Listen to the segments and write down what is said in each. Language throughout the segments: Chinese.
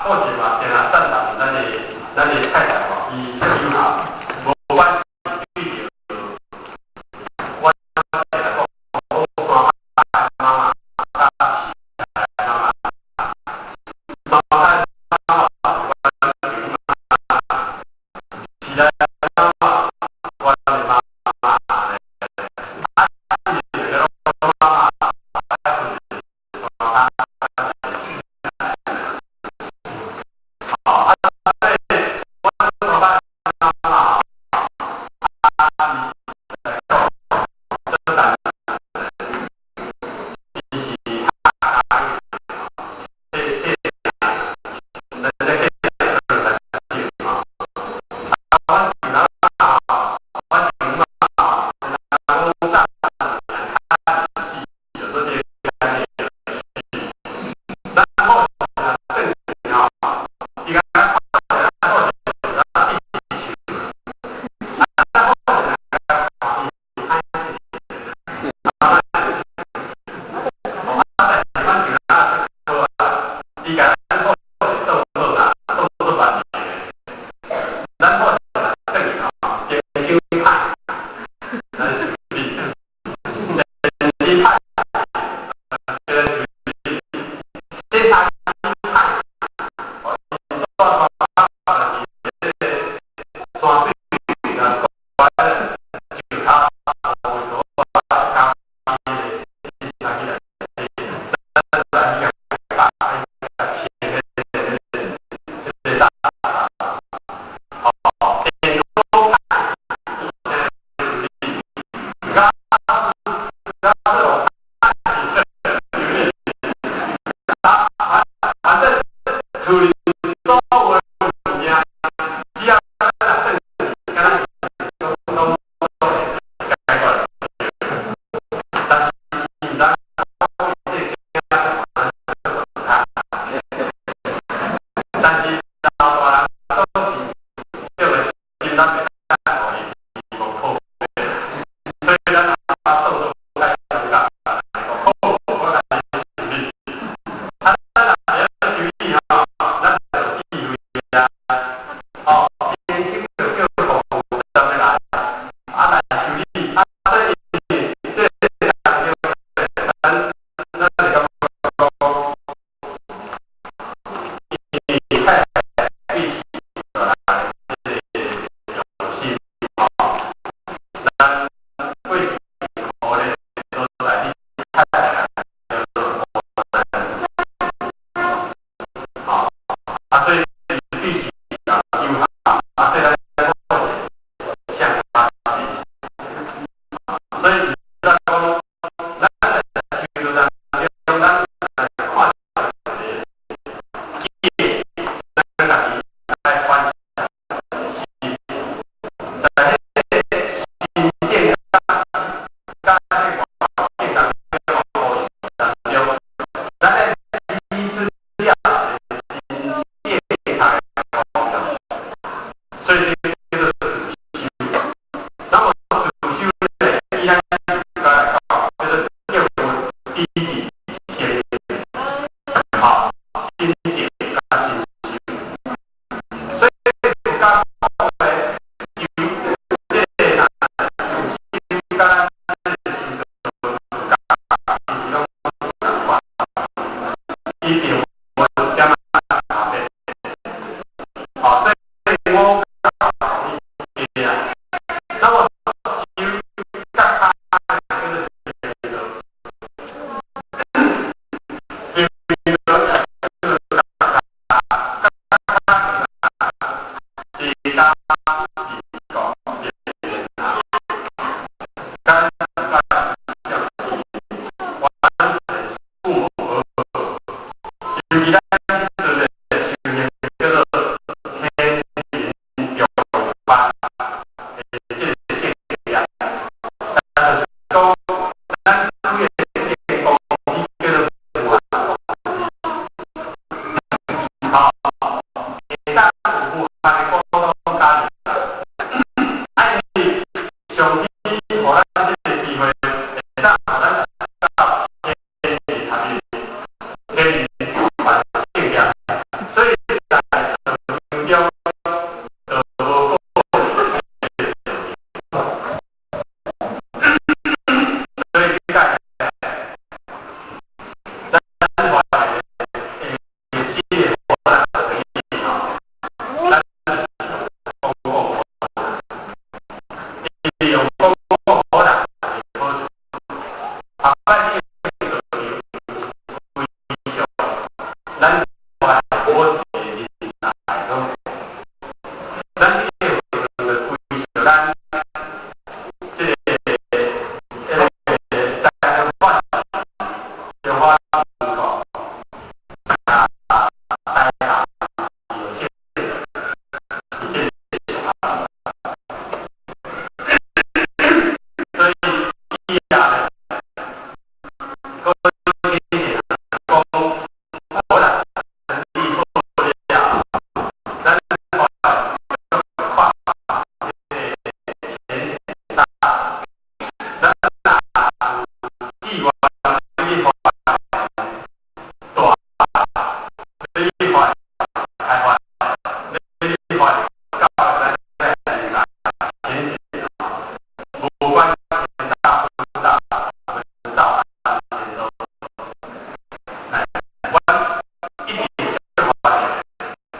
或者嘛，点啊赞赏咱的太太吼，伊特别好，无管对着我来讲，我爸妈妈妈妈其他我的妈妈，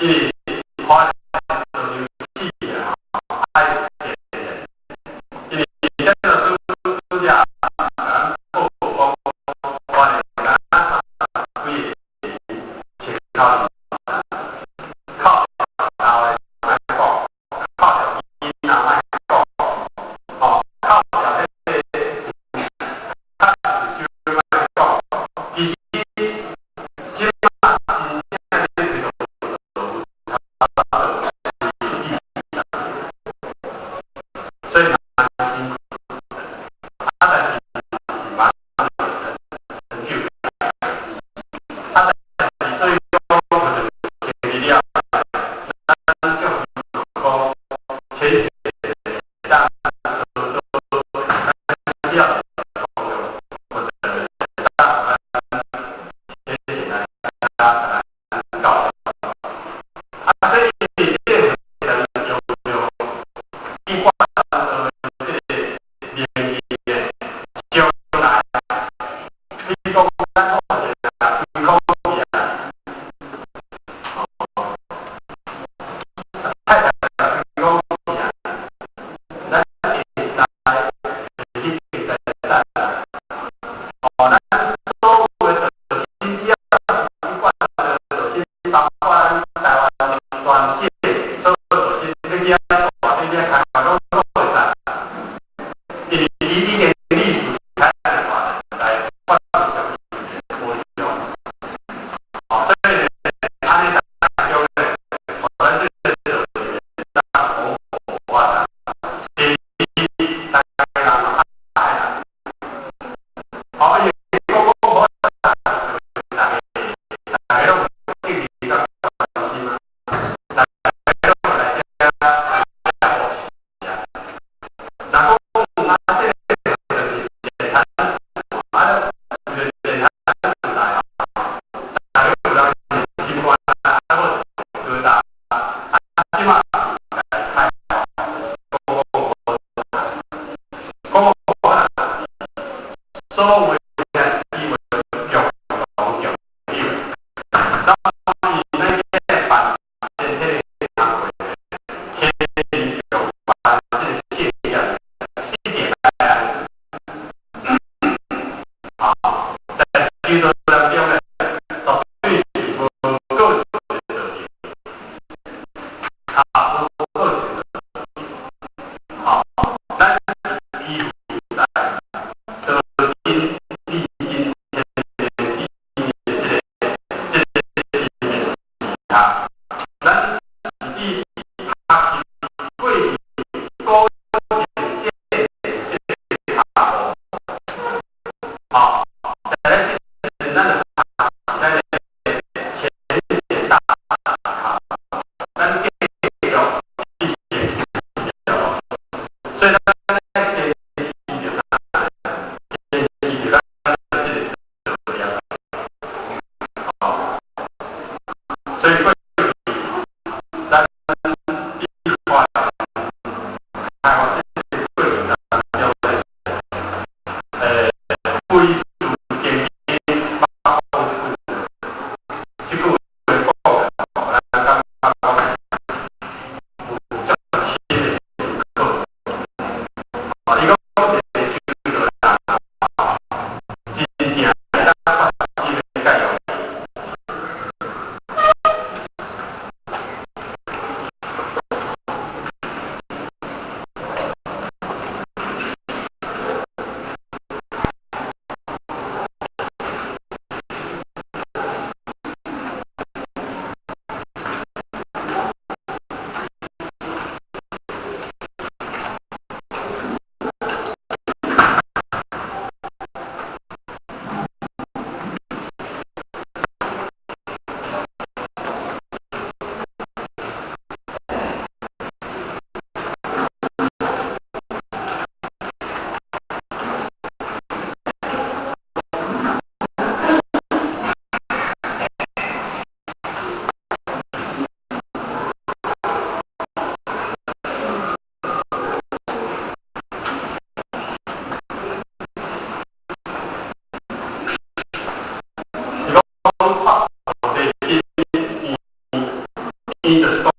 因为花莲就是气啊，还有天然，因为这个暑假报讲花莲啊，所以先靠靠靠来讲，靠条件来讲，哦，靠条件他就来讲，其实即马现在这个所以蛮辛苦，他的蛮很久，他的所以说我们前提要，咱就讲前提上要或者前提来搞，所以这有一挂联系的，将来你讲咱后面啊，你讲啊，太太你讲啊，咱现在已经在哦，咱所有的新疆习惯的新包括台湾全线所有新这些哇，这些台湾都会在，以一年历史才来换成国用，哦，所以安尼大家对，我们这个大红火啊，第一大家人爱啊，好也公公婆大家大家拢经济上关心嘛，大家拢来家。然后他这个就是简单，啊，就是简单来啊，大家有了新冠啊，或疙瘩啊，起码来看，公公啊，所谓的以为用用以为，当你那些反现在常规天气有反现象。在基督当中呢，到对无够的啊，无够的啊，咱以来得经历经啊，咱以他为高啊，在简单的在前大咱给了一些，所以咱在前所以会新的